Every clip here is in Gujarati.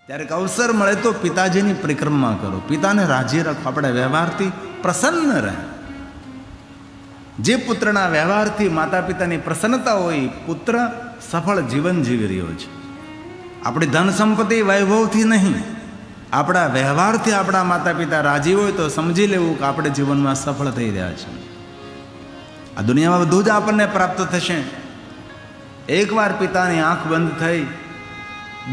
ત્યારે અવસર મળે તો પિતાજીની પરિક્રમા કરો, પિતાને રાજી રાખો, આપણે વ્યવહારથી પ્રસન્ન રહે. જે પુત્રના વ્યવહારથી માતા પિતાની પ્રસન્નતા હોય, પુત્ર સફળ જીવન જીવી રહ્યો છે. આપણી ધન સંપત્તિ વૈભવથી નહીં, આપણા વ્યવહારથી આપણા માતા પિતા રાજી હોય તો સમજી લેવું કે આપણે જીવનમાં સફળ થઈ રહ્યા છે. આ દુનિયામાં બધું જ આપણને પ્રાપ્ત થશે. એકવાર પિતાની આંખ બંધ થઈ,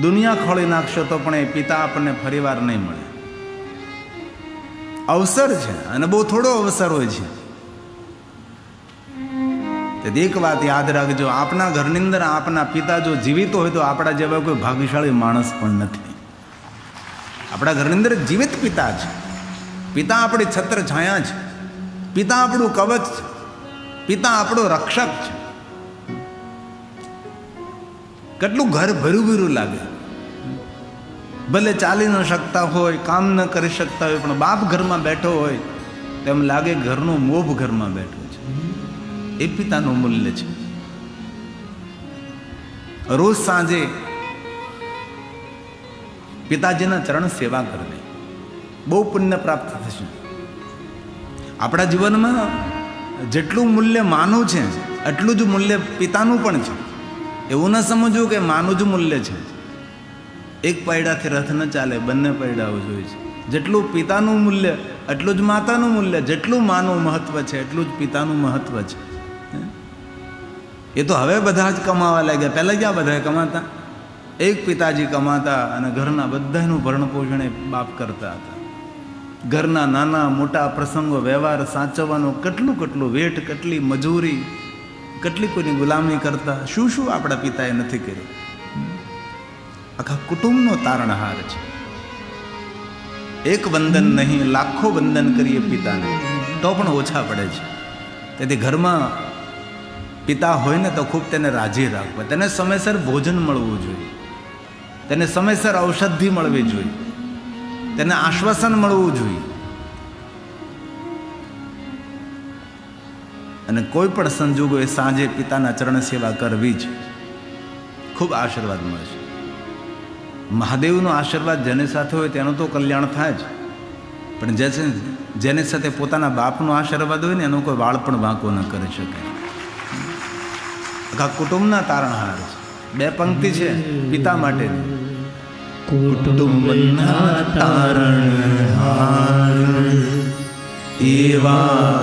દુનિયા ખોલી નાખશો તો પણ એ પિતા આપણને ફરીવાર નહીં મળે. અવસર છે અને બહુ થોડો અવસર હોય છે. તેથી એક વાત યાદ રાખજો, આપના ઘરની અંદર આપના પિતા જો જીવિત હોય તો આપણા જેવા કોઈ ભાગ્યશાળી માણસ પણ નથી. આપણા ઘરની અંદર જીવિત પિતા છે. પિતા આપણી છત્ર છાયા છે, પિતા આપણું કવચ છે, પિતા આપણો રક્ષક છે. કેટલું ઘર ભર્યું ભર્યું લાગે. ભલે ચાલી ન શકતા હોય, કામ ન કરી શકતા હોય, પણ બાપ ઘરમાં બેઠો હોય તેમ લાગે ઘરનો મોભ ઘરમાં બેઠો છે. એ પિતાનું મૂલ્ય છે. રોજ સાંજે પિતાજીના ચરણ સેવા કરવી, બહુ પુણ્ય પ્રાપ્ત થશે. આપણા જીવનમાં જેટલું મૂલ્ય માનું છે એટલું જ મૂલ્ય પિતાનું પણ છે. એવું ન સમજવું કે માનું જ મૂલ્ય છે. એક પૈડાથી રથ ન ચાલે, બંને પૈડાઓ જોઈએ છે. જેટલું પિતાનું મૂલ્ય એટલું જ માતાનું મૂલ્ય. જેટલું માનું મહત્વ છે એટલું જ પિતાનું મહત્વ છે. એ તો હવે બધા જ કમાવા લાગ્યા. પહેલાં ક્યાં બધા કમાતા? એક પિતાજી કમાતા અને ઘરના બધાનું ભરણ પોષણ બાપ કરતા હતા. ઘરના નાના મોટા પ્રસંગો વ્યવહાર સાચવવાનો કેટલું વેઠ, કેટલી મજૂરી, કેટલી કોઈની ગુલામી કરતા. શું શું આપણા પિતાએ નથી કર્યું. આખા કુટુંબનો તારણહાર છે. એક વંદન નહીં, લાખો વંદન કરીએ પિતાને તો પણ ઓછા પડે છે. તેથી ઘરમાં પિતા હોય ને તો ખૂબ તેને રાજી રાખવા. તેને સમયસર ભોજન મળવું જોઈએ, તેને સમયસર ઔષધિ મળવી જોઈએ, તેને આશ્વાસન મળવું જોઈએ. અને કોઈ પણ સંજોગોએ સાંજે પિતાના ચરણ સેવા કરવી જ ખૂબ આશીર્વાદ મળશે. મહાદેવનો આશીર્વાદ જેની સાથે હોય તેનું તો કલ્યાણ થાય જ, પણ જેની સાથે પોતાના બાપનો આશીર્વાદ હોય ને એનો કોઈ વાળ પણ વાંકો ન કરી શકે. આખા કુટુંબના તારણહાર છે. બે પંક્તિ છે પિતા માટેની. કુટુંબના તારણહાર એવા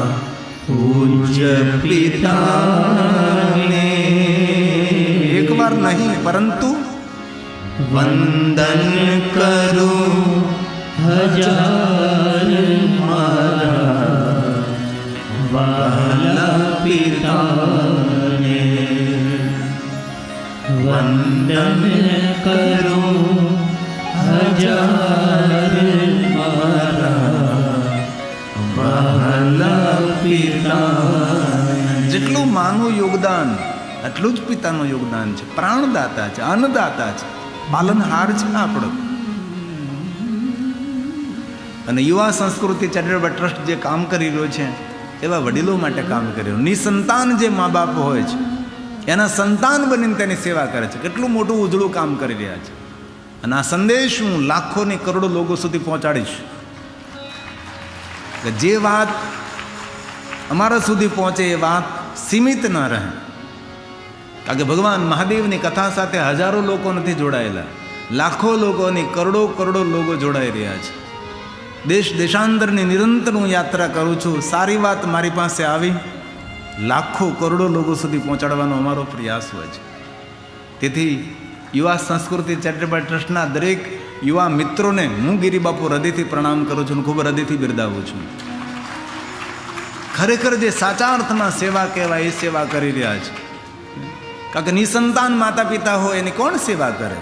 પૂજ્ય પિતાને એકવાર નહીં પરંતુ વંદન કરું હજાર મારા વાલા પિતાને. વંદન કરું હજાર મારા વાલા પિતા. જેટલું માનું યોગદાન એટલું જ પિતાનું યોગદાન છે. પ્રાણદાતા છે, અન્નદાતા છે, પાલનહાર છે આપણો. અને યુવા સંસ્કૃતિ ચેરિટેબલ ટ્રસ્ટ જે કામ કરી રહ્યો છે એવા વડીલો માટે કામ કરી રહ્યો. નિસંતાન જે મા બાપ હોય છે એના સંતાન બનીને તેની સેવા કરે છે. કેટલું મોટું ઉજળું કામ કરી રહ્યા છે. અને આ સંદેશ હું લાખોની કરોડો લોકો સુધી પહોંચાડીશ કે જે વાત અમારા સુધી પહોંચે એ વાત સીમિત ન રહે. કારણ કે ભગવાન મહાદેવની કથા સાથે હજારો લોકો નથી જોડાયેલા, લાખો લોકોની કરોડો લોકો જોડાઈ રહ્યા છે. દેશ દેશાંતરની નિરંતર હું યાત્રા કરું છું. સારી વાત મારી પાસે આવી લાખો કરોડો લોકો સુધી પહોંચાડવાનો અમારો પ્રયાસ હોય છે. તેથી યુવા સંસ્કૃતિ ચેરિટેબલ ટ્રસ્ટના દરેક યુવા મિત્રોને હું ગિરિબાપુ હૃદયથી પ્રણામ કરું છું, ખૂબ હૃદયથી બિરદાવું છું. ખરેખર જે સાચા અર્થમાં સેવા કહેવાય એ સેવા કરી રહ્યા છે. કારણ કે નિસંતાન માતા પિતા હોય એની કોણ સેવા કરે?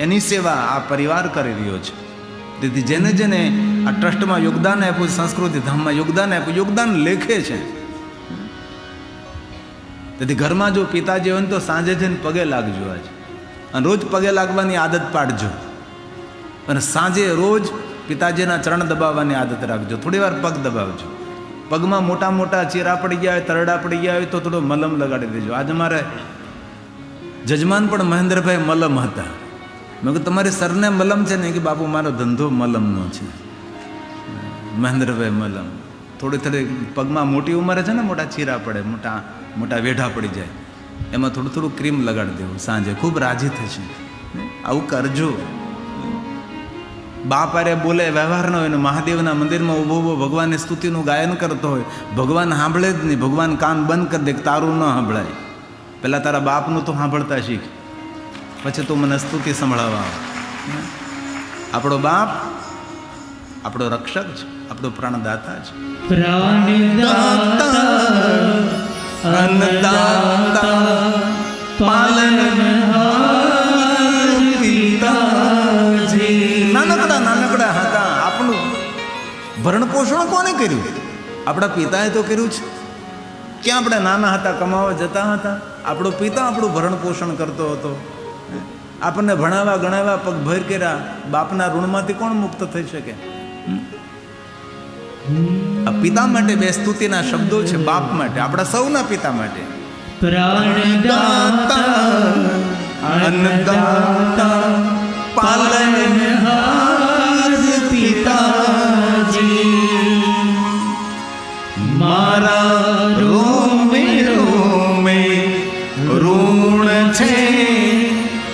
એની સેવા આ પરિવાર કરી રહ્યો છે. તેથી જેને જેને આ ટ્રસ્ટમાં યોગદાન આપ્યું, સંસ્કૃતિ ધામમાં યોગદાન આપ્યું, યોગદાન લેખે છે. તેથી ઘરમાં જો પિતાજી હોય ને તો સાંજે જઈને પગે લાગજો આજે, અને રોજ પગે લાગવાની આદત પાડજો. અને સાંજે રોજ પિતાજીના ચરણ દબાવવાની આદત રાખજો. થોડી વાર પગ દબાવજો. પગમાં મોટા મોટા ચીરા પડી ગયા હોય, તરડા પડી ગયા હોય તો થોડો મલમ લગાડી દેજો. આજે મારે જજમાન પણ મહેન્દ્રભાઈ મલમ હતા. મેં કહ્યું તમારી સરને મલમ છે ને? કે બાપુ મારો ધંધો મલમનો છે. મહેન્દ્રભાઈ મલમ. થોડી પગમાં મોટી ઉંમરે છે ને મોટા ચીરા પડે, મોટા વેઢા પડી જાય, એમાં થોડું ક્રીમ લગાડી દેવું સાંજે, ખૂબ રાજી થશે. આવું કરજો. બાપ અરે બોલે વ્યવહાર ન હોય ને મહાદેવના મંદિરમાં ઊભો ભગવાનની સ્તુતિનું ગાયન કરતો હોય, ભગવાન સાંભળે જ નહીં. ભગવાન કાન બંધ કરી દે કે તારું ન સાંભળાય. પહેલાં તારા બાપનું તો સાંભળતા શીખ, પછી તું મને સ્તુતિ સંભળાવવા. આપણો બાપ આપણો રક્ષક છે, આપણો પ્રાણદાતા છે. પ્રાણદાતા અન્નદાતા પાલનહાર પિતાજી. નાનકડા હતા. આપણું ભરણ પોષણ કોને કર્યું? આપણા પિતાએ તો કર્યું છે. ક્યાં આપણે નાના હતા કમાવા જતા હતા? આપણો પિતા આપણું ભરણ પોષણ કરતો હતો. આપણને ભણાવ્યા ગણાવ્યા, પગભર કર્યા. બાપના ઋણમાંથી કોણ મુક્ત થઈ શકે? આ પિતા માટે બે સ્તુતિના શબ્દો છે, બાપ માટે, આપણા સૌના પિતા માટે. પ્રાણદાતા અન્નદાતા પાલનહાર પિતાજી. મારા રોમે રોમે ઋણ છે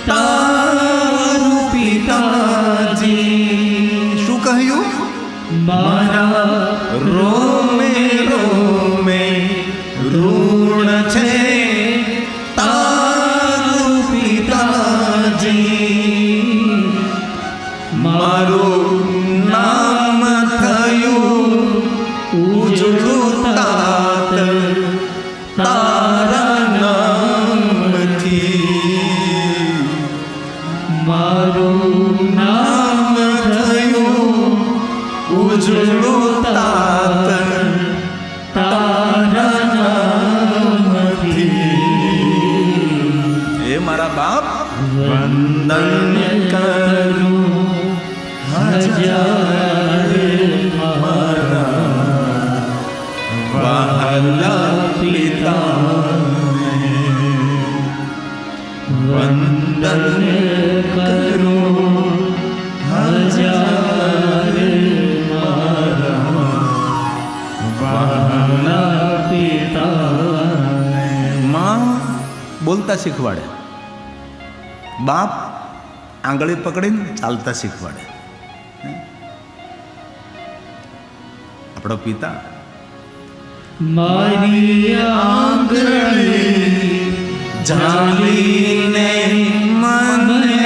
તારું પિતાજી. શું કહ્યું? મારા રોમે રોમે ઋણ છે તારું પિતાજી. મારું નામ થયું ઉજળું તાત તારા નામથી. મારું નામ થયું ઉજળું તાત તારા નામથી. એ મારા બાપ વંદન કરું હજાર મારા વહાલા પિતાને. વંદન કરું હજાર માં બોલતા શીખવાડે, બાપ આંગળી પકડીને ચાલતા શીખવાડે. આપણો પિતા મારી આંગળી ઝાલીને મને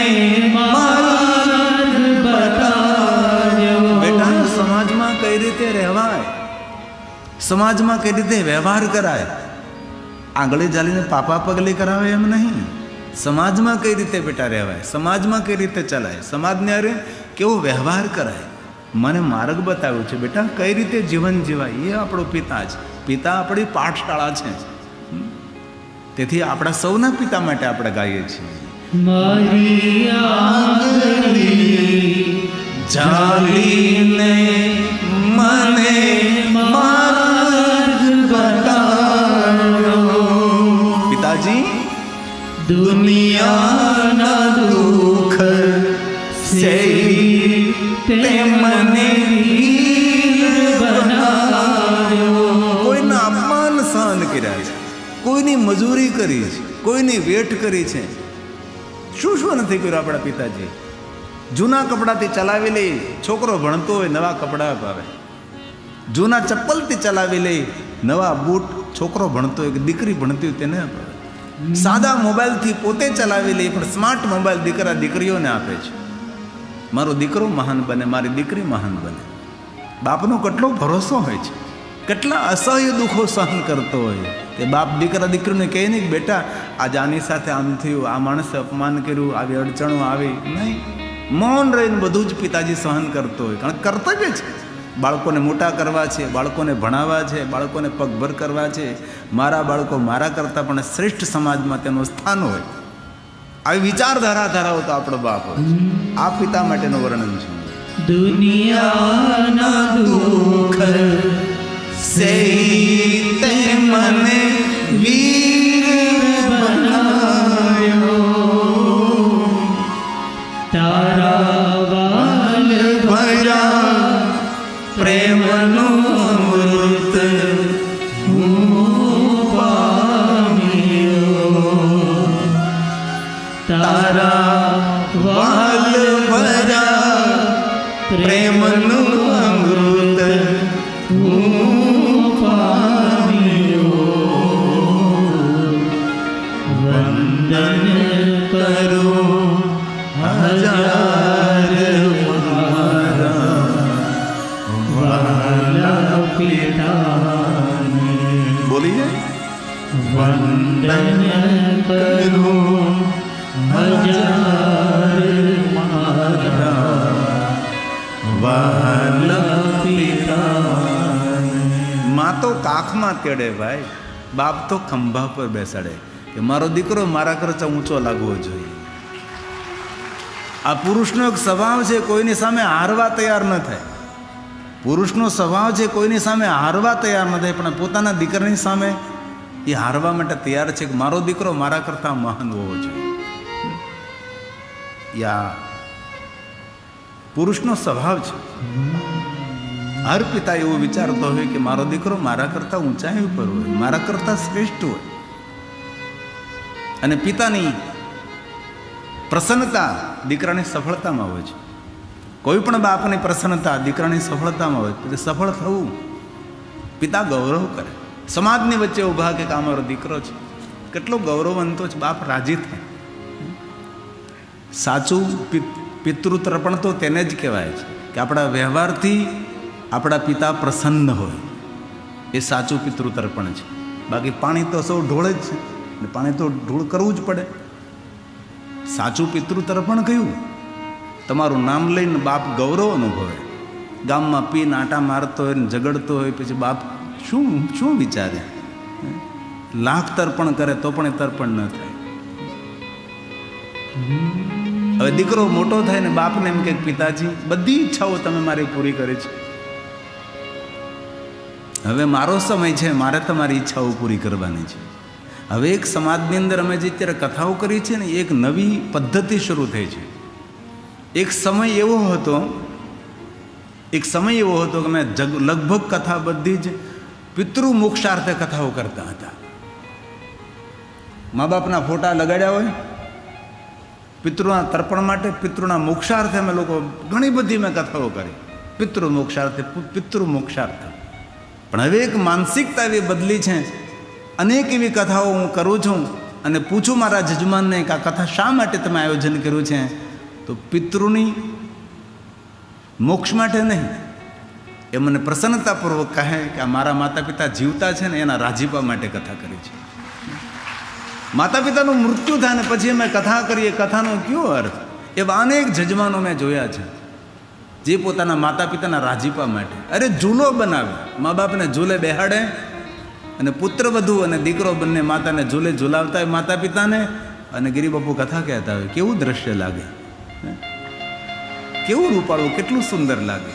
માર્ગ બતાવ્યો. બેટા, સમાજમાં કઈ રીતે રહેવાય, સમાજમાં કઈ રીતે વ્યવહાર કરાય. આંગળી ઝાલીને પાપા પગલી કરાવે એમ નહીં. સમાજમાં કઈ રીતે બેટા રહેવાય, સમાજમાં કઈ રીતે ચલાય, સમાજને અરે કેવો વ્યવહાર કરાય, મને માર્ગ બતાવ્યો છે. બેટા, કઈ રીતે જીવન જીવાય એ આપણો પિતા છે. પિતા આપણી પાઠશાળા છે. તેથી આપણા સૌના પિતા માટે આપણે ગાઈએ છીએ. મારી આંગળી ઝાલીને મને માર્ગ બતાવ્યો. પિતાજી, દુનિયાના દુઃખ સહી તે મને વીર બનાવ્યો. કોઈના અપમાન સહન કર્યા છે, કોઈની મજૂરી કરી છે, કોઈની વેઠ કરી છે. શું શું નથી કર્યું આપણા પિતાજી? જૂના કપડાથી ચલાવી લે, છોકરો ભણતો હોય નવા કપડા અપાવે. જૂના ચપ્પલથી ચલાવી લે, નવા બૂટ છોકરો ભણતો હોય કે દીકરી ભણતી હોય તેને અપાવે. સાદા મોબાઈલથી પોતે ચલાવી લે, પણ સ્માર્ટ મોબાઈલ દીકરા દીકરીઓને આપે છે. મારો દીકરો મહાન બને, મારી દીકરી મહાન બને. બાપનો કેટલો ભરોસો હોય છે, કેટલા અસહ્ય દુઃખો સહન કરતો હોય. તે બાપ દીકરા દીકરીને કહે નહીં કે બેટા આજે આની સાથે આમ થયું, આ માણસે અપમાન કર્યું, આવી અડચણો આવી. નહીં, મૌન રહીને બધું જ પિતાજી સહન કરતો હોય. કારણ કર્તવ્ય છે, બાળકોને મોટા કરવા છે, બાળકોને ભણાવવા છે, બાળકોને પગભર કરવા છે. મારા બાળકો મારા કરતાં પણ શ્રેષ્ઠ સમાજમાં તેનું સ્થાન હોય, આવી વિચારધારા ધરાવતો આપણો બાપ હોય. આ પિતા માટેનું વર્ણન છે. દુનિયાના દુઃખ સહી તે મને વીર બનાવ્યો. તારા વાલ ભર્યા પ્રેમનું અમૃત હું પામ્યો. તારા વાલ ભર્યા પ્રેમનું અમૃત હું પામ્યો. વંદન કરું હજાર મારા વાલા પિતાને. બોલીએ. વંદન કરું હજાર મારા વાલા પિતાને. માં તો કાખમાં તેડે ભાઈ, બાપ તો ખંભા પર બેસાડે કે મારો દીકરો મારા કરતા ઊંચો લાગવો જોઈએ. આ પુરુષનો એક સ્વભાવ છે, કોઈની સામે હારવા તૈયાર ન થાય. પુરુષનો સ્વભાવ છે કોઈની સામે હારવા તૈયાર ન થાય, પણ પોતાના દીકરાની સામે એ હારવા માટે તૈયાર છે કે મારો દીકરો મારા કરતાં મહાન હોવો જોઈએ. યા પુરુષનો સ્વભાવ છે. હર પિતા એવો વિચારતો હોય કે મારો દીકરો મારા કરતાં ઊંચાઈ ઉપર હોય, મારા કરતાં શ્રેષ્ઠ હોય. અને પિતાની પ્રસન્નતા દીકરાની સફળતામાં હોય છે. કોઈ પણ બાપની પ્રસન્નતા દીકરાની સફળતામાં હોય તો સફળ થવું પિતા ગૌરવ કરે. સમાજની વચ્ચે ઊભા કે અમારો દીકરો છે, કેટલો ગૌરવવંતો છે, બાપ રાજી થાય. સાચું પિતૃતર્પણ તો તેને જ કહેવાય છે કે આપણા વ્યવહારથી આપણા પિતા પ્રસન્ન હોય, એ સાચું પિતૃતર્પણ છે. બાકી પાણી તો સૌ ઢોળ જ છે, ને પાણી તો ઢોળ કરવું જ પડે. સાચું પિતૃતર્પણ કયું? તમારું નામ લઈને બાપ ગૌરવ અનુભવે. ગામમાં પીને આટા મારતો હોય ને ઝઘડતો હોય, પછી બાપ શું શું વિચારે? લાખ તર્પણ કરે તો પણ એ તર્પણ ન થાય. હવે દીકરો મોટો થાય ને બાપને એમ કે પિતાજી બધી ઈચ્છાઓ તમે મારી પૂરી કરી છે, હવે મારો સમય છે, મારે તમારી ઈચ્છાઓ પૂરી કરવાની છે. હવે એક સમાજની અંદર અમે જે અત્યારે કથાઓ કરી છે ને, એક નવી પદ્ધતિ શરૂ થઈ છે. એક સમય એવો હતો કે અમે લગભગ કથા બધી જ પિતૃ મોક્ષાર્થે કથાઓ કરતા હતા. મા બાપના ફોટા લગાડ્યા હોય પિતૃના તર્પણ માટે, પિતૃના મોક્ષાર્થે અમે લોકો ઘણી બધી મેં કથાઓ કરી, પિતૃ મોક્ષાર્થે. પણ હવે એક માનસિકતા એવી બદલી છે. અનેક એવી કથાઓ હું કરું છું અને પૂછું મારા જજમાનને કે આ કથા શા માટે તમે આયોજન કર્યું છે, તો પિતૃની મોક્ષ માટે નહીં, એ મને પ્રસન્નતાપૂર્વક કહે કે આ મારા માતા પિતા જીવતા છે ને એના રાજીપા માટે કથા કરી છે. માતા પિતાનું મૃત્યુ થાય ને પછી અમે કથા કરીએ, કથાનો કયો અર્થ? એવા અનેક જજમાનો મેં જોયા છે જે પોતાના માતા પિતાના રાજીપા માટે અરે ઝૂલો બનાવે, મા બાપને ઝૂલે બેહાડે અને પુત્ર વધુ અને દીકરો બંને માતાને ઝૂલે ઝૂલાવતા હોય માતા પિતાને, અને ગિરિબાપુ કથા કહેતા હોય. કેવું દ્રશ્ય લાગે, કેવું રૂપાળું, કેટલું સુંદર લાગે.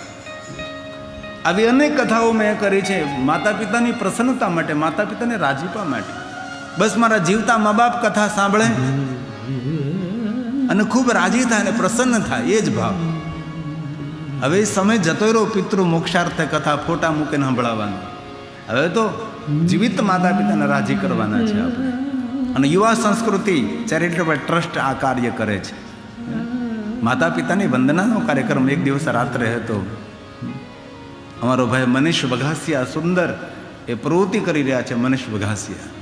આવી અનેક કથાઓ મેં કરી છે માતા પિતાની પ્રસન્નતા માટે, માતા પિતાને રાજીપા માટે. બસ મારા જીવતા મા બાપ કથા સાંભળે અને ખૂબ રાજી થાય અને પ્રસન્ન થાય, એ જ ભાવ. હવે સમય જતો રહ્યો પિતૃ મોક્ષાર્થે કથા ફોટા મૂકીને સંભળાવવાનો. હવે તો જીવિત માતા પિતાને રાજી કરવાના છે આપણે. અને યુવા સંસ્કૃતિ ચેરિટેબલ ટ્રસ્ટ આ કાર્ય કરે છે. માતા પિતાની વંદનાનો કાર્યક્રમ એક દિવસ રાત્રે હતો. અમારો ભાઈ મનીષ બઘાસિયા સુંદર એ પ્રવૃત્તિ કરી રહ્યા છે. મનીષ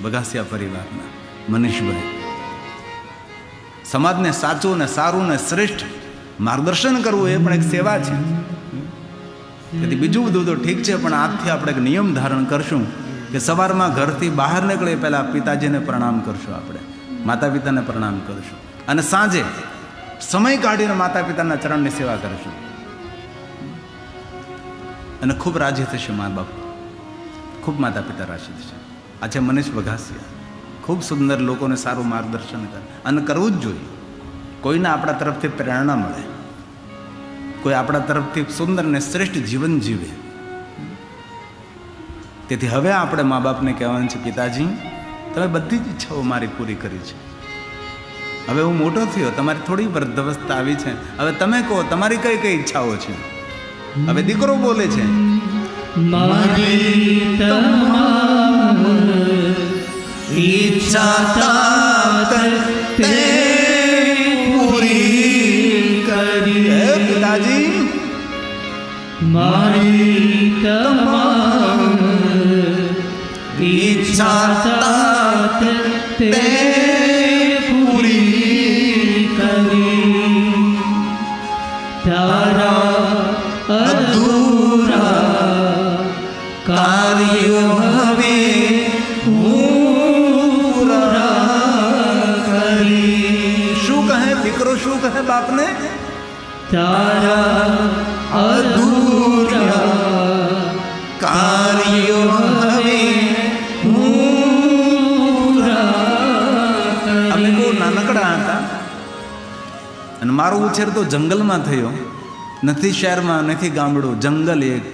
બઘાસિયા પરિવારના મનીષભાઈ સમાજને સાચું ને સારું ને શ્રેષ્ઠ માર્ગદર્શન કરવું એ પણ એક સેવા છે. તેથી બીજું બધું તો ઠીક છે, પણ આજથી આપણે એક નિયમ ધારણ કરશું કે સવારમાં ઘરથી બહાર નીકળે પહેલાં પિતાજીને પ્રણામ કરશું, આપણે માતા પિતાને પ્રણામ કરશું, અને સાંજે સમય કાઢીને માતા પિતાના ચરણની સેવા કરશું. અને ખૂબ રાજી થશે મા બાપ, ખૂબ માતા પિતા રાજી થશે. આ છે મનીષ બઘાસિયા. ખૂબ સુંદર લોકોને સારું માર્ગદર્શન કરે અને કરવું જ જોઈએ. કોઈને આપણા તરફથી પ્રેરણા મળે, કોઈ આપણા તરફથી સુંદર ને શ્રેષ્ઠ જીવન જીવે. તેથી હવે આપણે મા બાપને કહેવાનું છે, પિતાજી તમે બધી જ ઈચ્છાઓ મારી પૂરી કરી છે, હવે હું મોટો થયો, તમારી થોડી વૃદ્ધાવસ્થા આવી છે, હવે તમે કહો તમારી કઈ કઈ ઈચ્છાઓ છે. હવે દીકરો બોલે છે, મારી તમામ ઈચ્છા તાત તે પૂરી કરી. હે પિતાજી, મારી તમામ ઈચ્છા તાત તે પૂરી કરી. તારા અધૂરા કાર્યો હવે પૂરા કરી. શું કહે દીકરો, શું કહે બાપને? તારા અધૂરા કાર્યો હવે પૂરા કરી. અમે બહુ નાનકડા હતા અને મારો ઉછેર તો જંગલમાં થયો, નથી શહેરમાં, નથી ગામડું, જંગલ એક.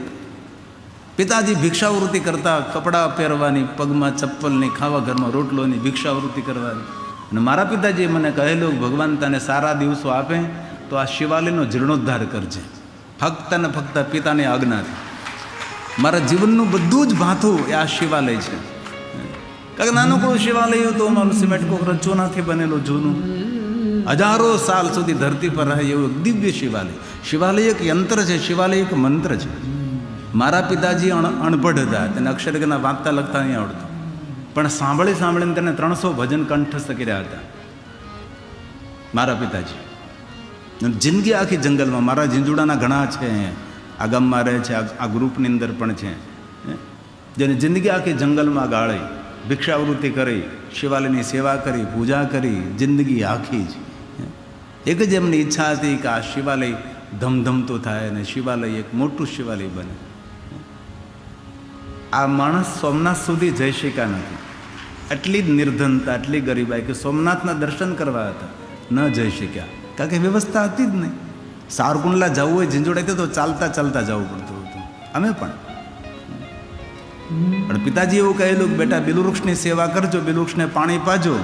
પિતાજી ભિક્ષાવૃત્તિ કરતા, કપડાં પહેરવાની, પગમાં ચપ્પલની, ખાવા ઘરમાં રોટલોની ભિક્ષાવૃત્તિ કરવાની. અને મારા પિતાજીએ મને કહેલું, ભગવાન તને સારા દિવસો આપે તો આ શિવાલયનો જીર્ણોદ્ધાર કરજે, ફક્ત ને ફક્ત પિતાની આજ્ઞાથી. મારા જીવનનું બધું જ ભાથું એ આ શિવાલય છે. કારણ કે નાનકડું શિવાલય તો મારું સિમેન્ટ કોકરા ચૂનાથી બનેલું જૂનું, હજારો સાલ સુધી ધરતી પર રહે એવું એક દિવ્ય શિવાલય. શિવાલય એક યંત્ર છે, શિવાલય એક મંત્ર છે. મારા પિતાજી અણપઢ હતા, તેને અક્ષરજ્ઞ વાંચતા લખતા નહીં આવડતું, પણ સાંભળી સાંભળીને તેને 300 ભજન કંઠસ્થ કર્યા હતા મારા પિતાજી. જિંદગી આખી જંગલમાં. મારા ઝીંઝુડાના ઘણા છે, આ ગામમાં રહે છે, આ ગ્રુપની અંદર પણ છે, જેને જિંદગી આખી જંગલમાં ગાળી, ભિક્ષાવૃત્તિ કરી, શિવાલયની સેવા કરી, પૂજા કરી, જિંદગી આખી જ. એક જ એમની ઈચ્છા હતી કે આ શિવાલય ધમધમતું થાય અને શિવાલય એક મોટું શિવાલય બને. આ માણસ સોમનાથ સુધી જઈ શક્યા નથી. એટલી જ નિર્ધનતા, એટલી ગરીબાઈ કે સોમનાથના દર્શન કરવા હતા, ન જઈ શક્યા, કારણ કે વ્યવસ્થા હતી જ નહીં. સારકુંડલા જવું હોય, ઝીંઝુડાથી તો ચાલતા ચાલતા જવું પડતું હતું. અમે પણ પિતાજી એવું કહેલું કે બેટા બિલવૃક્ષની સેવા કરજો, બિલવૃક્ષને પાણી પાજો,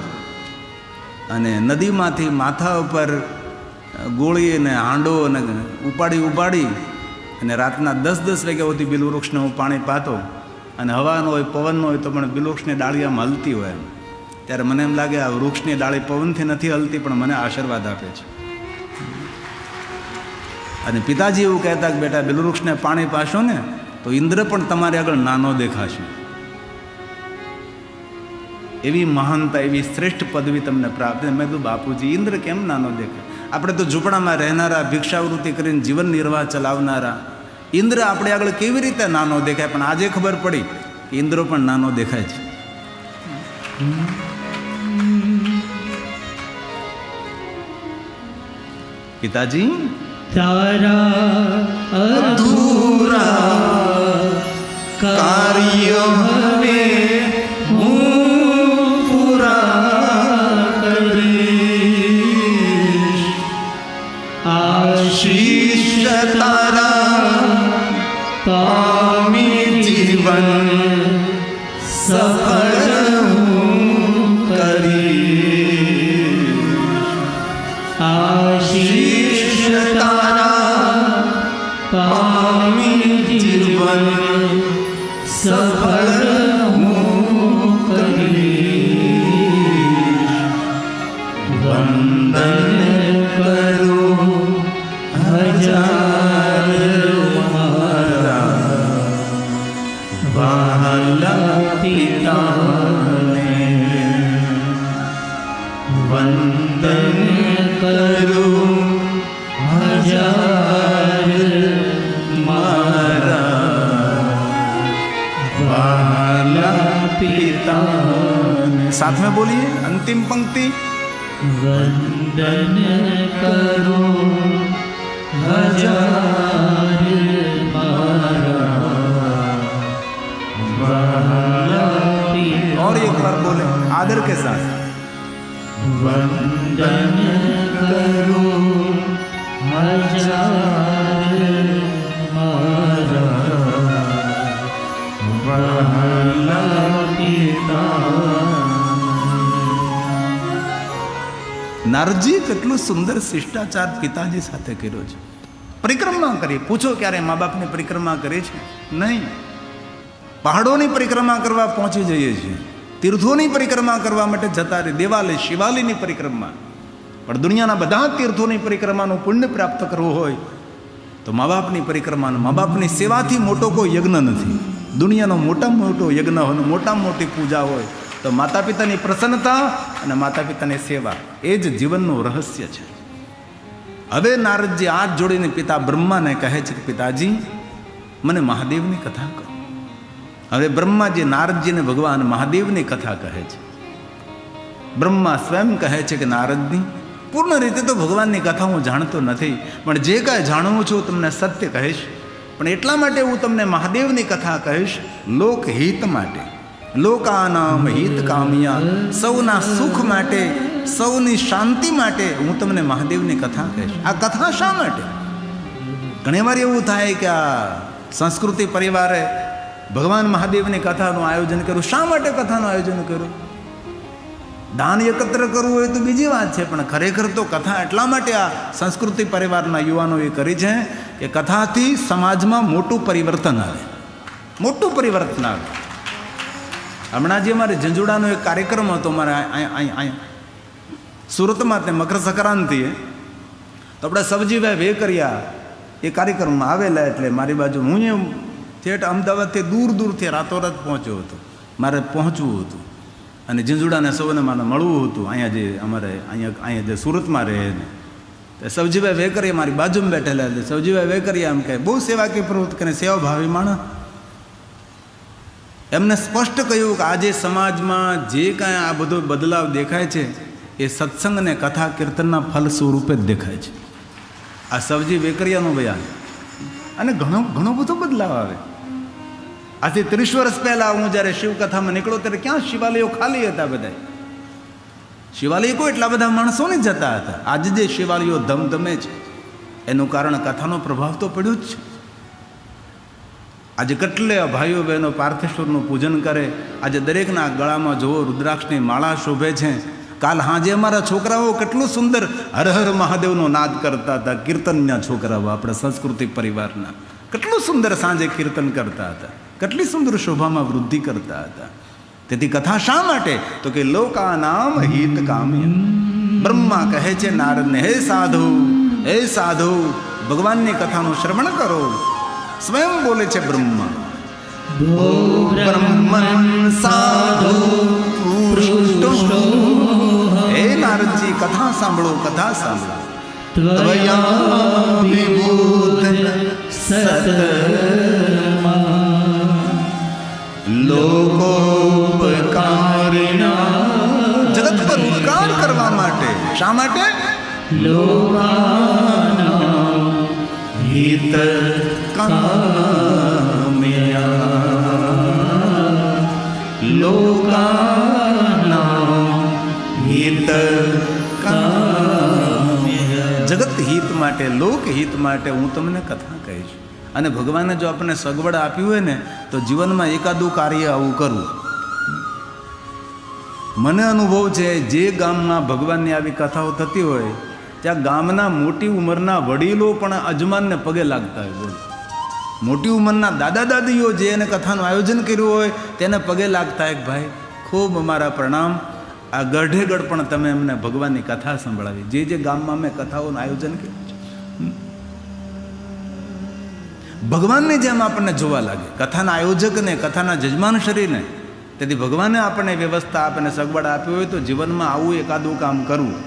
અને નદીમાંથી માથા ઉપર ગોળી અને હાંડો અને ઉપાડી અને રાતના 10-10 વાગ્યા સુધી બિલવૃક્ષને હું પાણી પાતો, અને હવાનો હોય, પવનનો હોય તો પણ બિલવૃક્ષની ડાળી આમ હલતી હોય એમ. ત્યારે મને એમ લાગે આ વૃક્ષની ડાળી પવનથી નથી હલતી, પણ મને આશીર્વાદ આપે છે. અને પિતાજી એવું કહેતા કે બેટા બિલવૃક્ષને પાણી પાશો ને તો ઇન્દ્ર પણ તમારી આગળ નાનો દેખાશે. એવી મહાનતા, એવી શ્રેષ્ઠ પદવી તમને પ્રાપ્ત. મેં કીધું બાપુજી, ઇન્દ્ર કેમ નાનો દેખાય? આપણે તો ઝૂંપડામાં રહેનારા, ભિક્ષાવૃત્તિ કરીને જીવન નિર્વાહ ચલાવનારા, ઇન્દ્ર આપણે આગળ કેવી રીતે નાનો દેખાય? પણ આજે ખબર પડી કે ઇન્દ્ર પણ નાનો દેખાય છે. પિતાજી, તારા અધૂરા કાર્ય હવે હું પૂરા કરીશ. આશીષ તારા પામી જીવન સફળ હું કરીશ. આશીષ તારા પામી જીવન સફળ હું કરીશ. વંદન કરું હજાર મારા વહાલા પિતાને. વંદન કરું હજાર મારા વહાલા પિતાને. साथ में बोलिए अंतिम पंक्ति. वंदन करो हजार मारा. और एक बार बोले आदर के साथ. वंदन करो हजार मारा वहाला पिता. નારદજી કેટલું સુંદર શિષ્ટાચાર પિતાજી સાથે કર્યો છે. પરિક્રમા કરી, પૂછો ક્યારે મા બાપની પરિક્રમા કરી છે? નહીં. પહાડોની પરિક્રમા કરવા પહોંચી જઈએ છીએ, તીર્થોની પરિક્રમા કરવા માટે જતા રહે, દેવાલય શિવાલયની પરિક્રમા. પણ દુનિયાના બધા તીર્થોની પરિક્રમાનું પુણ્ય પ્રાપ્ત કરવું હોય તો મા બાપની પરિક્રમા, મા બાપની સેવાથી મોટો કોઈ યજ્ઞ નથી. દુનિયાનો મોટામાં મોટો યજ્ઞ હોય, મોટામાં મોટી પૂજા હોય તો માતા પિતાની પ્રસન્નતા અને માતા પિતાની સેવા, એ જ જીવનનું રહસ્ય છે. હવે નારદજી હાથ જોડીને પિતા બ્રહ્માને કહે છે કે પિતાજી, મને મહાદેવની કથા કહો. હવે બ્રહ્માજી નારદજીને ભગવાન મહાદેવની કથા કહે છે. બ્રહ્મા સ્વયં કહે છે કે નારદજી, પૂર્ણ રીતે તો ભગવાનની કથા હું જાણતો નથી, પણ જે કાંઈ જાણું છું તમને સત્ય કહીશ. પણ એટલા માટે હું તમને મહાદેવની કથા કહીશ, લોકહિત માટે, લોકાનામ હિત કામિયા, સૌના સુખ માટે, સૌની શાંતિ માટે હું તમને મહાદેવની કથા કહીશ. આ કથા શા માટે? ઘણી વાર એવું થાય કે આ સંસ્કૃતિ પરિવારે ભગવાન મહાદેવની કથાનું આયોજન કર્યું. શા માટે કથાનું આયોજન કર્યું? દાન એકત્ર કરવું હોય તો બીજી વાત છે, પણ ખરેખર તો કથા એટલા માટે આ સંસ્કૃતિ પરિવારના યુવાનોએ કરી છે કે કથાથી સમાજમાં મોટું પરિવર્તન આવે, મોટું પરિવર્તન આવે. હમણાં જે અમારે ઝંઝુડાનો એક કાર્યક્રમ હતો અમારે અહીંયા સુરતમાં, તે મકર સંક્રાંતિએ, તો આપણે સબજીભાઈ વેકરિયા એ કાર્યક્રમમાં આવેલા. એટલે મારી બાજુ હું એમ ઠેઠ અમદાવાદથી દૂર દૂરથી રાતોરાત પહોંચ્યો હતો, મારે પહોંચવું હતું અને ઝીંઝુડાને સૌને મારે મળવું હતું. અહીંયા જે અમારે અહીંયા જે સુરતમાં રહે ને તે સબજીભાઈ વેકરિયા મારી બાજુમાં બેઠેલા. એટલે સબજીભાઈ વેકરિયા એમ કહે, બહુ સેવાકીય પ્રવૃત્તિ કરે, સેવાભાવી માણસ. એમને સ્પષ્ટ કહ્યું કે આજે સમાજમાં જે કાંઈ આ બધો બદલાવ દેખાય છે એ સત્સંગ અને કથા કીર્તનના ફલ સ્વરૂપે જ દેખાય છે. આ સબજી વેકરિયાનું બયાન. અને ઘણો બધો બદલાવ આવે. આજથી 30 વર્ષ પહેલાં હું જ્યારે શિવકથામાં નીકળ્યો ત્યારે ક્યાં શિવાલયો ખાલી હતા બધા. શિવાલય કોઈ એટલા બધા માણસો નહીં જતા હતા. આજે જે શિવાલયો ધમધમે છે એનું કારણ કથાનો પ્રભાવ તો પડ્યો જ છે. આજે કેટલે ભાઈઓ બહેનો પાર્થેશ્વરનું પૂજન કરે. આજે દરેકના ગળામાં જુઓ રુદ્રાક્ષની માળા શોભે છે. કાલ હાજે અમારા છોકરાઓ કેટલું સુંદર હર હર મહાદેવનો નાદ કરતા હતા. કીર્તનના છોકરાઓ આપણા સંસ્કૃતિ પરિવારના કેટલું સુંદર સાંજે કીર્તન કરતા હતા, કેટલી સુંદર શોભામાં વૃદ્ધિ કરતા હતા. તેથી કથા શા માટે? તો કે લોકાનામ હિત કામી. બ્રહ્મા કહે છે નારદને, હે સાધુ, હે સાધુ, ભગવાનની કથાનું શ્રવણ કરો. સ્વયં બોલે છે બ્રહ્મા, બ્રહ્મન સાધુ પૃષ્ઠો. હે નારદજી, કથા સાંભળો, કથા સાંભળો. ત્વયા વિબુધ સતમા લોકોપકારિણા. જગત પર ઉપકાર કરવા માટે. શા માટે? લોકાનામ હિત કામ્યા. લોકાનામ હિત કામ્યા. જગત હિત માટે, લોક હિત માટે હું તમને કથા કહીશ. અને ભગવાને જો આપણને સગવડ આપી હોય ને તો જીવનમાં એકાદું કાર્ય આવું કરવું. મને અનુભવ છે, જે ગામમાં ભગવાનની આવી કથાઓ થતી હોય ત્યાં ગામના મોટી ઉંમરના વડીલો પણ અજમાનને પગે લાગતા હોય. બોલ, મોટી ઉંમરના દાદા દાદીઓ જે એને કથાનું આયોજન કર્યું હોય તેને પગે લાગતા હોય, ભાઈ ખૂબ અમારા પ્રણામ, આ ગઢે ગઢ પણ તમે અમને ભગવાનની કથા સંભળાવી. જે ગામમાં મેં કથાઓનું આયોજન કર્યું છે, ભગવાનની જેમ આપણને જોવા લાગે, કથાના આયોજકને, કથાના જજમાન શરીરને. તેથી ભગવાને આપણને વ્યવસ્થા, આપણને સગવડ આપી હોય તો જીવનમાં આવું એકાદું કામ કરવું.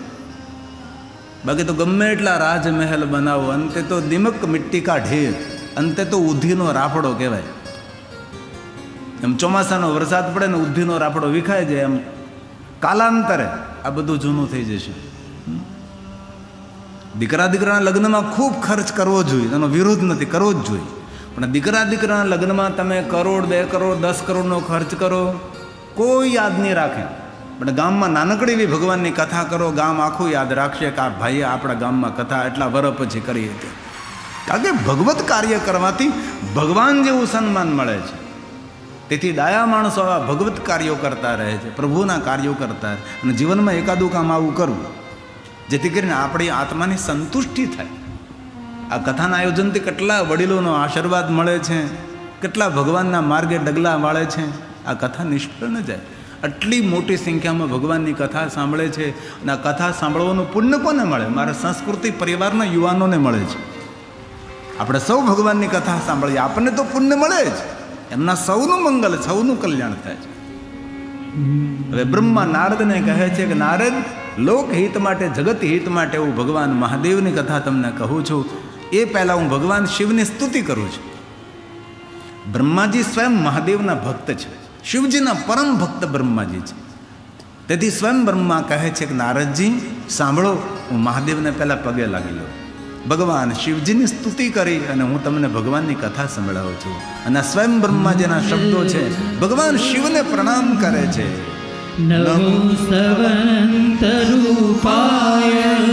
બાકી તો ગમે એટલા રાજમહેલ બનાવો, અંતે તો દિમક મિટ્ટી કા ઢેર, અંતે તો ઉધીનો રાફડો કહેવાય. એમ ચોમાસાનો વરસાદ પડે ને ઉધીનો રાફડો વિખાય જાય, એમ કાલાંતરે આ બધું જૂનું થઈ જશે. દીકરા દીકરાના લગ્નમાં ખૂબ ખર્ચ કરવો જોઈએ, એનો વિરોધ નથી, કરવો જ જોઈએ. પણ દીકરા દીકરાના લગ્નમાં તમે કરોડ, 2 કરોડ, 10 કરોડનો ખર્ચ કરો, કોઈ યાદ નહીં રાખે. પણ ગામમાં નાનકડી એવી ભગવાનની કથા કરો, ગામ આખું યાદ રાખશે કે આ ભાઈએ આપણા ગામમાં કથા એટલા વર્ષ પછી કરી હતી. કારણ કે ભગવત કાર્ય કરવાથી ભગવાન જેવું સન્માન મળે છે. તેથી ડાયા માણસો આવા ભગવત કાર્યો કરતા રહે છે, પ્રભુના કાર્યો કરતા રહે. અને જીવનમાં એકાદું કામ આવું કરવું. જેથી કરીને આપણી આત્માની સંતુષ્ટિ થાય. આ કથાના આયોજનથી કેટલા વડીલોનો આશીર્વાદ મળે છે, કેટલા ભગવાનના માર્ગે ડગલા વાળે છે. આ કથા નિષ્ફળ ન જાય. આટલી મોટી સંખ્યામાં ભગવાનની કથા સાંભળે છે અને આ કથા સાંભળવાનું પુણ્ય કોને મળે? મારા સંસ્કૃતિ પરિવારના યુવાનોને મળે છે. આપણે સૌ ભગવાનની કથા સાંભળીએ, આપણને તો પુણ્ય મળે જ, એમના સૌનું મંગલ, સૌનું કલ્યાણ થાય છે. હવે બ્રહ્મા નારદને કહે છે કે નારદ, લોકહિત માટે, જગત હિત માટે હું ભગવાન મહાદેવની કથા તમને કહું છું. એ પહેલાં હું ભગવાન શિવની સ્તુતિ કરું છું. બ્રહ્માજી સ્વયં મહાદેવના ભક્ત છે, શિવજીના પરમ ભક્ત બ્રહ્માજી છે. તેથી સ્વયં બ્રહ્મા કહે છે કે નારદજી સાંભળો, હું મહાદેવને પહેલાં પગે લાગી લઉં. ભગવાન શિવજીની સ્તુતિ કરી અને હું તમને ભગવાનની કથા સંભળાવું છું. અને સ્વયં બ્રહ્માજીના શબ્દો છે, ભગવાન શિવને પ્રણામ કરે છે.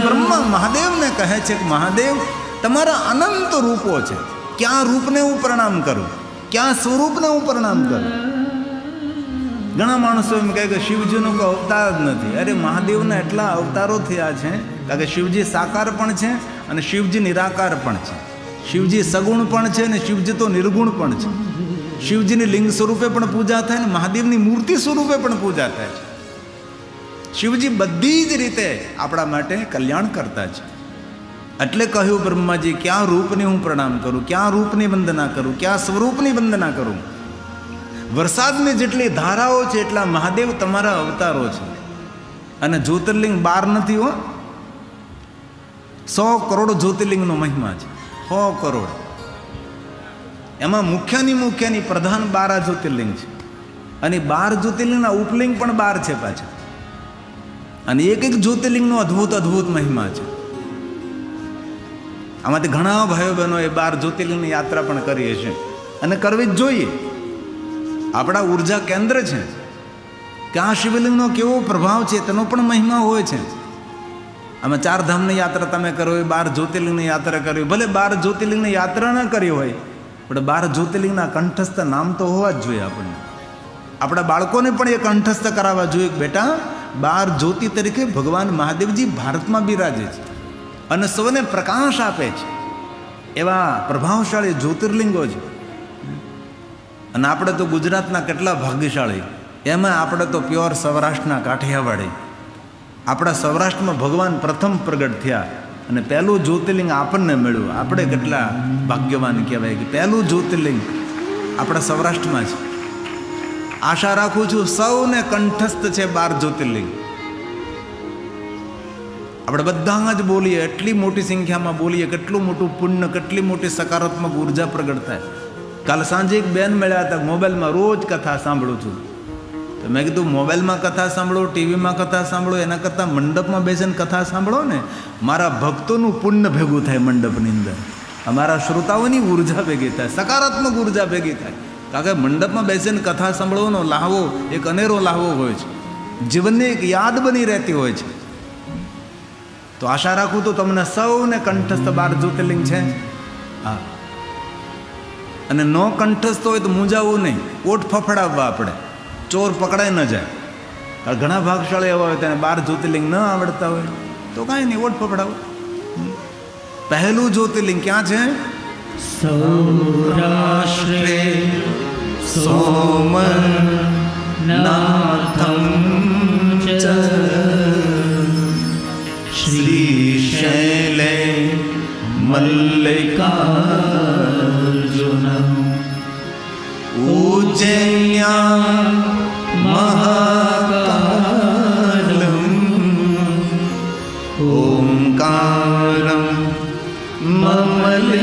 બ્રહ્મા મહાદેવને કહે છે કે મહાદેવ, તમારા અનંત રૂપો છે, ક્યાં રૂપને હું પ્રણામ કરું, ક્યાં સ્વરૂપને હું પ્રણામ કરું? ઘણા માણસો એમ કહે કે શિવજીનો કોઈ અવતાર જ નથી. અરે મહાદેવના એટલા અવતારો થયા છે, કારણ કે શિવજી સાકાર પણ છે અને શિવજી નિરાકાર પણ છે. શિવજી સગુણ પણ છે અને શિવજી તો નિર્ગુણ પણ છે. શિવજીની લિંગ સ્વરૂપે પણ પૂજા થાય ને મહાદેવની મૂર્તિ સ્વરૂપે પણ પૂજા થાય છે. શિવજી બધી જ રીતે આપણા માટે કલ્યાણ કરતા છે. એટલે કહ્યું બ્રહ્માજી, ક્યાં રૂપની હું પ્રણામ કરું, ક્યાં રૂપની વંદના કરું, ક્યાં સ્વરૂપની વંદના કરું? વરસાદની જેટલી ધારાઓ છે એટલા મહાદેવ તમારા અવતારો છે. અને જ્યોતિર્લિંગ 12 નથી હો, 100 કરોડ જ્યોતિર્લિંગનો મહિમા છે. 100 કરોડ. એમાં મુખ્યની પ્રધાન 12 જ્યોતિર્લિંગ છે. અને 12 જ્યોતિર્લિંગના ઉપલિંગ પણ 12 છે પાછા. અને એક જ્યોતિર્લિંગનો અદ્ભુત મહિમા છે. આમાંથી ઘણા ભાઈઓ બહેનોએ 12 જ્યોતિર્લિંગની યાત્રા પણ કરી છે અને કરવી જ જોઈએ. આપણા ઉર્જા કેન્દ્ર છે કે આ શિવલિંગનો કેવો પ્રભાવ છે તેનો પણ મહિમા હોય છે. આમાં 4 ધામની યાત્રા તમે કરો, 12 જ્યોતિર્લિંગની યાત્રા કરી, ભલે 12 જ્યોતિર્લિંગની યાત્રા ન કરી હોય પણ 12 જ્યોતિર્લિંગના કંઠસ્થ નામ તો હોવા જ જોઈએ. આપણને આપણા બાળકોને પણ એ કંઠસ્થ કરાવવા જોઈએ કે બેટા 12 જ્યોતિ તરીકે ભગવાન મહાદેવજી ભારતમાં બિરાજે છે અને સૌને પ્રકાશ આપે છે. એવા પ્રભાવશાળી જ્યોતિર્લિંગો છે. અને આપણે તો ગુજરાતના કેટલા ભાગ્યશાળી, એમાં આપણે તો પ્યોર સૌરાષ્ટ્રના કાઠિયાવાડી. આપણા સૌરાષ્ટ્રમાં ભગવાન પ્રથમ પ્રગટ થયા અને પહેલું જ્યોતિર્લિંગ આપણને મળ્યું. આપણે કેટલા ભાગ્યવાન કહેવાય કે પહેલું જ્યોતિર્લિંગ આપણા સૌરાષ્ટ્રમાં છે. આશા રાખું છું સૌને કંઠસ્થ છે 12 જ્યોતિર્લિંગ. આપણે બધા જ બોલીએ, એટલી મોટી સંખ્યામાં બોલીએ, કેટલું મોટું પુણ્ય, કેટલી મોટી સકારાત્મક ઉર્જા પ્રગટ થાય. કાલ સાંજે એક બેન મળ્યા હતા, મોબાઈલમાં રોજ કથા સાંભળું છું. તો મેં કીધું મોબાઈલમાં કથા સાંભળો, ટીવીમાં કથા સાંભળો, એના કરતાં મંડપમાં બેસીને કથા સાંભળો ને, મારા ભક્તોનું પુણ્ય ભેગું થાય મંડપની અંદર, અમારા શ્રોતાઓની ઉર્જા ભેગી થાય, સકારાત્મક ઉર્જા ભેગી થાય. કારણ કે મંડપમાં બેસીને કથા સાંભળવાનો લાહવો એક અનેરો લાહવો હોય છે, જીવનની એક યાદ બની રહેતી હોય છે. તો આશા રાખું તો તમને સૌને કંઠસ્થ 12 જ્યોતિર્લિંગ છે. હા, અને નો કંઠસ્થ હોય તો મૂંઝાવું નહીં, ઓઠ ફફડાવવા, આપણે ચોર પકડાય ન જાય. ઘણા ભાગશાળી એવા હોય તેને 12 જ્યોતિર્લિંગ ન આવડતા હોય તો કાંઈ નહીં, ઓઠ ફફડાવો. પહેલું જ્યોતિર્લિંગ ક્યાં છે? સૌરાષ્ટ્રે સોમનાથમ ચ શ્રીશૈલે મલ્લિકાર્જુનમ ઉજ્જૈન્યામ મહાકાલમ ઓમકારમ મમલેશ્વરમ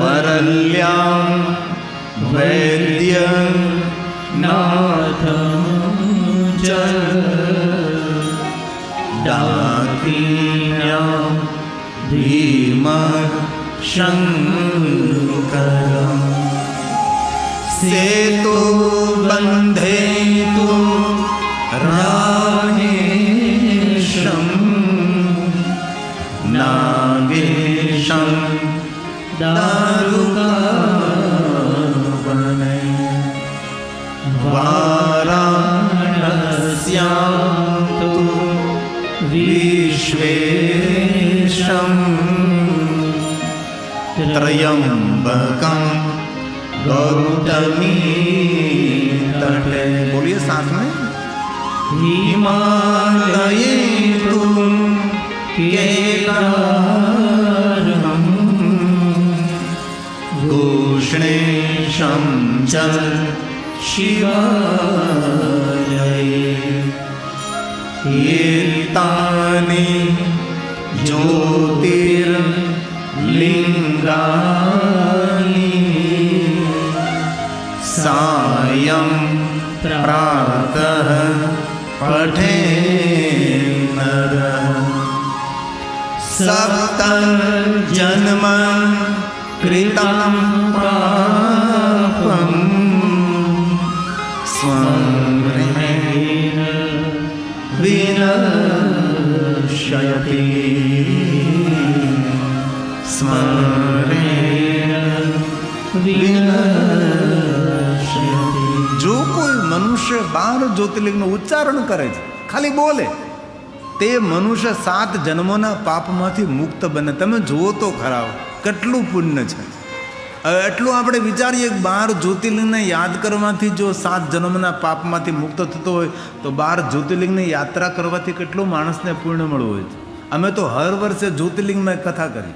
પરલ્યામ વૈદ્યનાથમ ચ દાકિન્યામ ભીમશંકરમ સેતુ બંધેતુ રામેશમ નાગેશમ દારુકાવને વારાણસ્યામ ऋषिकेशं त्र्यंबकं गौतमी तटे। बोलिए साथ में। हिमालये तुम केदारम घोषणेशं च शिवालये। एतानि ज्योतिर्लिङ्गानि सायं प्रातः पठेन् नरः। सप्तजन्म कृतं पापं स्वगृहेण विनश्यति। स्मरेण विनश्यति। जो कोई मनुष्य 12 જ્યોતિર્લિંગનું ઉચ્ચારણ કરે છે, ખાલી બોલે, તે મનુષ્ય 7 જન્મોના પાપમાંથી મુક્ત બને. તમે જુઓ તો ખરા કેટલું પુણ્ય છે. એટલું આપણે વિચારીએ કે 12 જ્યોતિર્લિંગને યાદ કરવાથી જો 7 જન્મના પાપમાંથી મુક્ત થતો હોય તો 12 જ્યોતિર્લિંગની યાત્રા કરવાથી કેટલું માણસને પુણ્ય મળવું હોય છે. અમે તો હર વર્ષે જ્યોતિર્લિંગમાં કથા કરી.